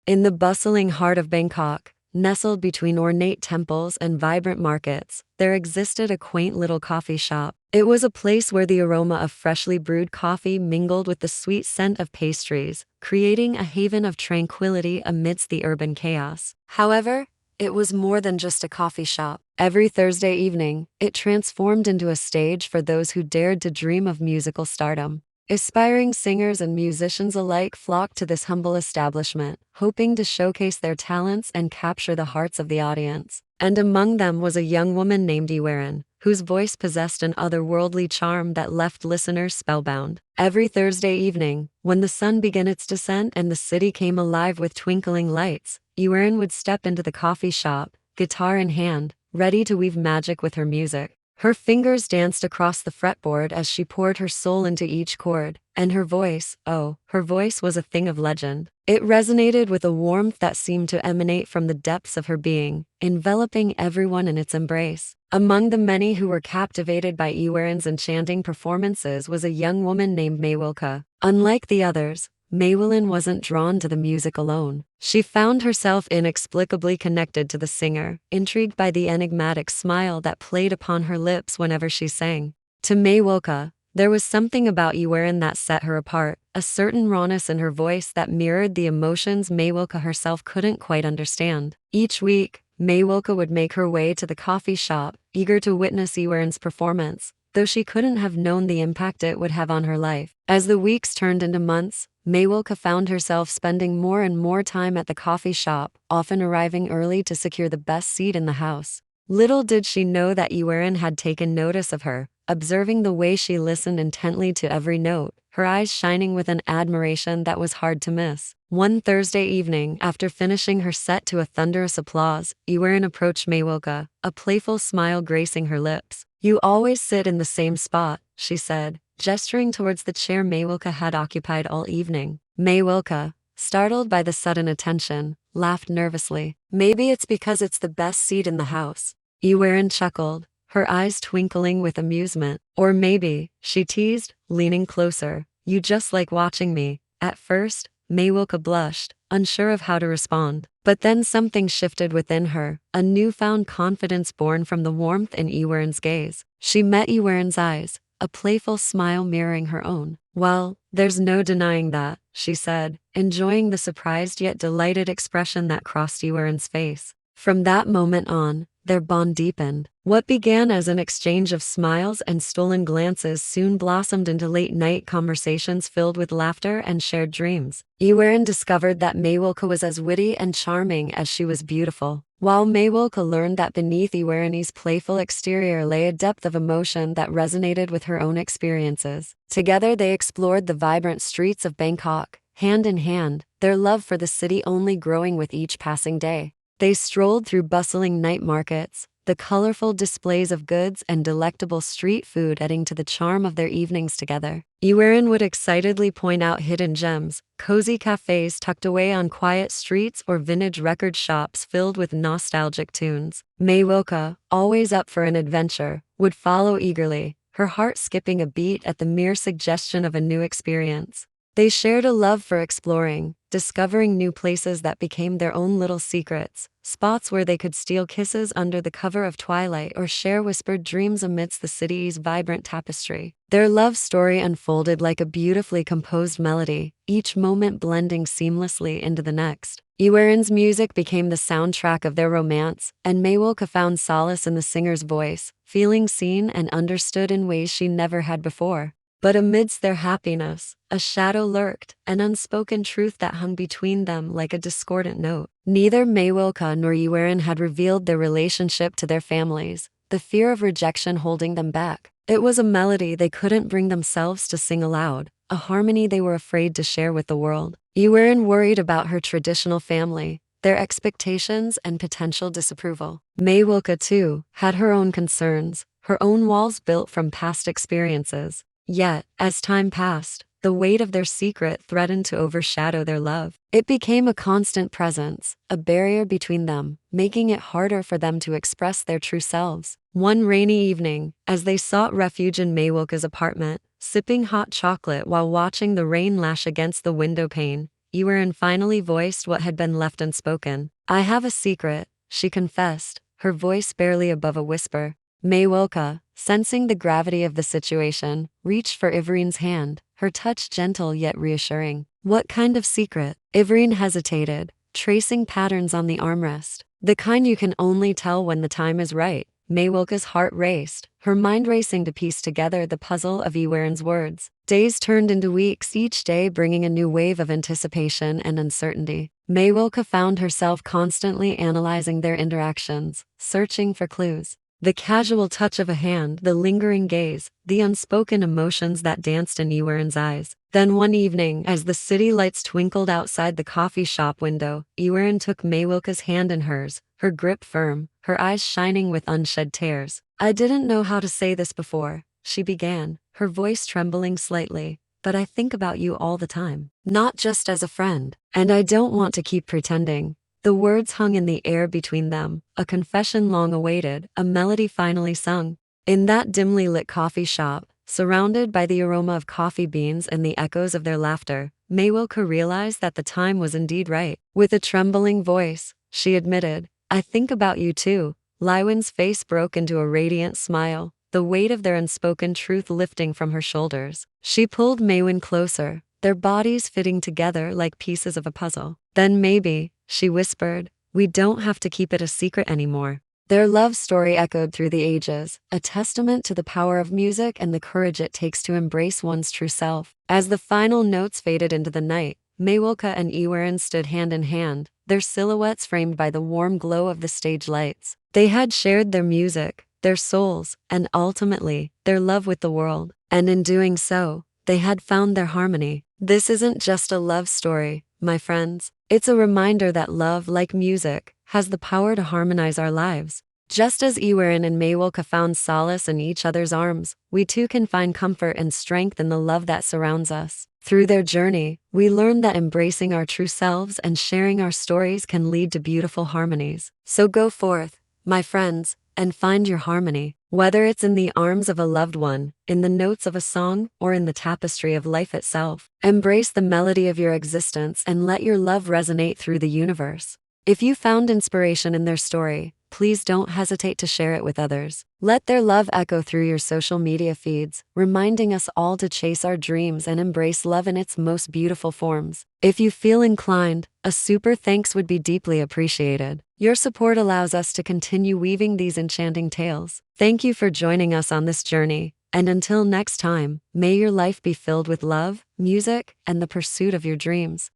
In the bustling heart of Bangkok, nestled between ornate temples and vibrant markets, there existed a quaint little coffee shop. It was a place where the aroma of freshly brewed coffee mingled with the sweet scent of pastries, creating a haven of tranquility amidst the urban chaos. However, it was more than just a coffee shop. Every Thursday evening, it transformed into a stage for those who dared to dream of musical stardom. Aspiring singers and musicians alike flocked to this humble establishment, hoping to showcase their talents and capture the hearts of the audience. And among them was a young woman named Iywarin, whose voice possessed an otherworldly charm that left listeners spellbound. Every Thursday evening, when the sun began its descent and the city came alive with twinkling lights, Iywarin would step into the coffee shop, guitar in hand, ready to weave magic with her music. Her fingers danced across the fretboard as she poured her soul into each chord, and her voice, her voice was a thing of legend. It resonated with a warmth that seemed to emanate from the depths of her being, enveloping everyone in its embrace. Among the many who were captivated by Iywarin's enchanting performances was a young woman named Maywilka. Unlike the others, Maywilka wasn't drawn to the music alone. She found herself inexplicably connected to the singer, intrigued by the enigmatic smile that played upon her lips whenever she sang. To Maywilka, there was something about Iywarin that set her apart, a certain rawness in her voice that mirrored the emotions Maywilka herself couldn't quite understand. Each week, Maywilka would make her way to the coffee shop, eager to witness Iywarin's performance, though she couldn't have known the impact it would have on her life. As the weeks turned into months, Maywilka found herself spending more and more time at the coffee shop, often arriving early to secure the best seat in the house. Little did she know that Iywarin had taken notice of her, observing the way she listened intently to every note, her eyes shining with an admiration that was hard to miss. One Thursday evening, after finishing her set to a thunderous applause, Iywarin approached Maywilka, a playful smile gracing her lips. "You always sit in the same spot," she said, gesturing towards the chair Maywilka had occupied all evening. Maywilka, startled by the sudden attention, laughed nervously. "Maybe it's because it's the best seat in the house." Iywarin chuckled, her eyes twinkling with amusement. "Or maybe," she teased, leaning closer, "you just like watching me." At first, Maywilka blushed, unsure of how to respond. But then something shifted within her, a newfound confidence born from the warmth in Iywarin's gaze. She met Iywarin's eyes, a playful smile mirroring her own. "Well, there's no denying that," she said, enjoying the surprised yet delighted expression that crossed Iywarin's face. From that moment on, their bond deepened. What began as an exchange of smiles and stolen glances soon blossomed into late-night conversations filled with laughter and shared dreams. Iywarin discovered that Maywilka was as witty and charming as she was beautiful, while Maywilka learned that beneath Iywarin's playful exterior lay a depth of emotion that resonated with her own experiences. Together they explored the vibrant streets of Bangkok, hand in hand, their love for the city only growing with each passing day. They strolled through bustling night markets, the colorful displays of goods and delectable street food adding to the charm of their evenings together. Iywarin would excitedly point out hidden gems, cozy cafes tucked away on quiet streets or vintage record shops filled with nostalgic tunes. Maywilka, always up for an adventure, would follow eagerly, her heart skipping a beat at the mere suggestion of a new experience. They shared a love for exploring, discovering new places that became their own little secrets, spots where they could steal kisses under the cover of twilight or share whispered dreams amidst the city's vibrant tapestry. Their love story unfolded like a beautifully composed melody, each moment blending seamlessly into the next. Iywarin's music became the soundtrack of their romance, and Maywilka found solace in the singer's voice, feeling seen and understood in ways she never had before. But amidst their happiness, a shadow lurked, an unspoken truth that hung between them like a discordant note. Neither Maywilka nor Iywarin had revealed their relationship to their families, the fear of rejection holding them back. It was a melody they couldn't bring themselves to sing aloud, a harmony they were afraid to share with the world. Iywarin worried about her traditional family, their expectations and potential disapproval. Maywilka, too, had her own concerns, her own walls built from past experiences. Yet, as time passed, the weight of their secret threatened to overshadow their love. It became a constant presence, a barrier between them, making it harder for them to express their true selves. One rainy evening, as they sought refuge in Maywilka's apartment, sipping hot chocolate while watching the rain lash against the window pane, Iywarin finally voiced what had been left unspoken. "I have a secret," she confessed, her voice barely above a whisper. Maywilka, sensing the gravity of the situation, reached for Iywarin's hand, her touch gentle yet reassuring. "What kind of secret?" Iywarin hesitated, tracing patterns on the armrest. "The kind you can only tell when the time is right." Maywilka's heart raced, her mind racing to piece together the puzzle of Iywarin's words. Days turned into weeks, each day bringing a new wave of anticipation and uncertainty. Maywilka found herself constantly analyzing their interactions, searching for clues. The casual touch of a hand, the lingering gaze, the unspoken emotions that danced in Iywarin's eyes. Then one evening, as the city lights twinkled outside the coffee shop window, Iywarin took Maywilka's hand in hers, her grip firm, her eyes shining with unshed tears. "I didn't know how to say this before," she began, her voice trembling slightly, "but I think about you all the time. Not just as a friend. And I don't want to keep pretending." The words hung in the air between them, a confession long awaited, a melody finally sung. In that dimly lit coffee shop, surrounded by the aroma of coffee beans and the echoes of their laughter, Maywilka realized that the time was indeed right. With a trembling voice, she admitted, "I think about you too." Iywarin's face broke into a radiant smile, the weight of their unspoken truth lifting from her shoulders. She pulled Maywin closer, their bodies fitting together like pieces of a puzzle. "Then maybe," she whispered, "we don't have to keep it a secret anymore." Their love story echoed through the ages, a testament to the power of music and the courage it takes to embrace one's true self. As the final notes faded into the night, Maywilka and Iywarin stood hand in hand, their silhouettes framed by the warm glow of the stage lights. They had shared their music, their souls, and ultimately, their love with the world. And in doing so, they had found their harmony. This isn't just a love story, my friends. It's a reminder that love, like music, has the power to harmonize our lives. Just as Iywarin and Maywilka found solace in each other's arms, we too can find comfort and strength in the love that surrounds us. Through their journey, we learn that embracing our true selves and sharing our stories can lead to beautiful harmonies. So go forth, my friends, and find your harmony. Whether it's in the arms of a loved one, in the notes of a song, or in the tapestry of life itself, embrace the melody of your existence and let your love resonate through the universe. If you found inspiration in their story, please don't hesitate to share it with others. Let their love echo through your social media feeds, reminding us all to chase our dreams and embrace love in its most beautiful forms. If you feel inclined, a super thanks would be deeply appreciated. Your support allows us to continue weaving these enchanting tales. Thank you for joining us on this journey, and until next time, may your life be filled with love, music, and the pursuit of your dreams.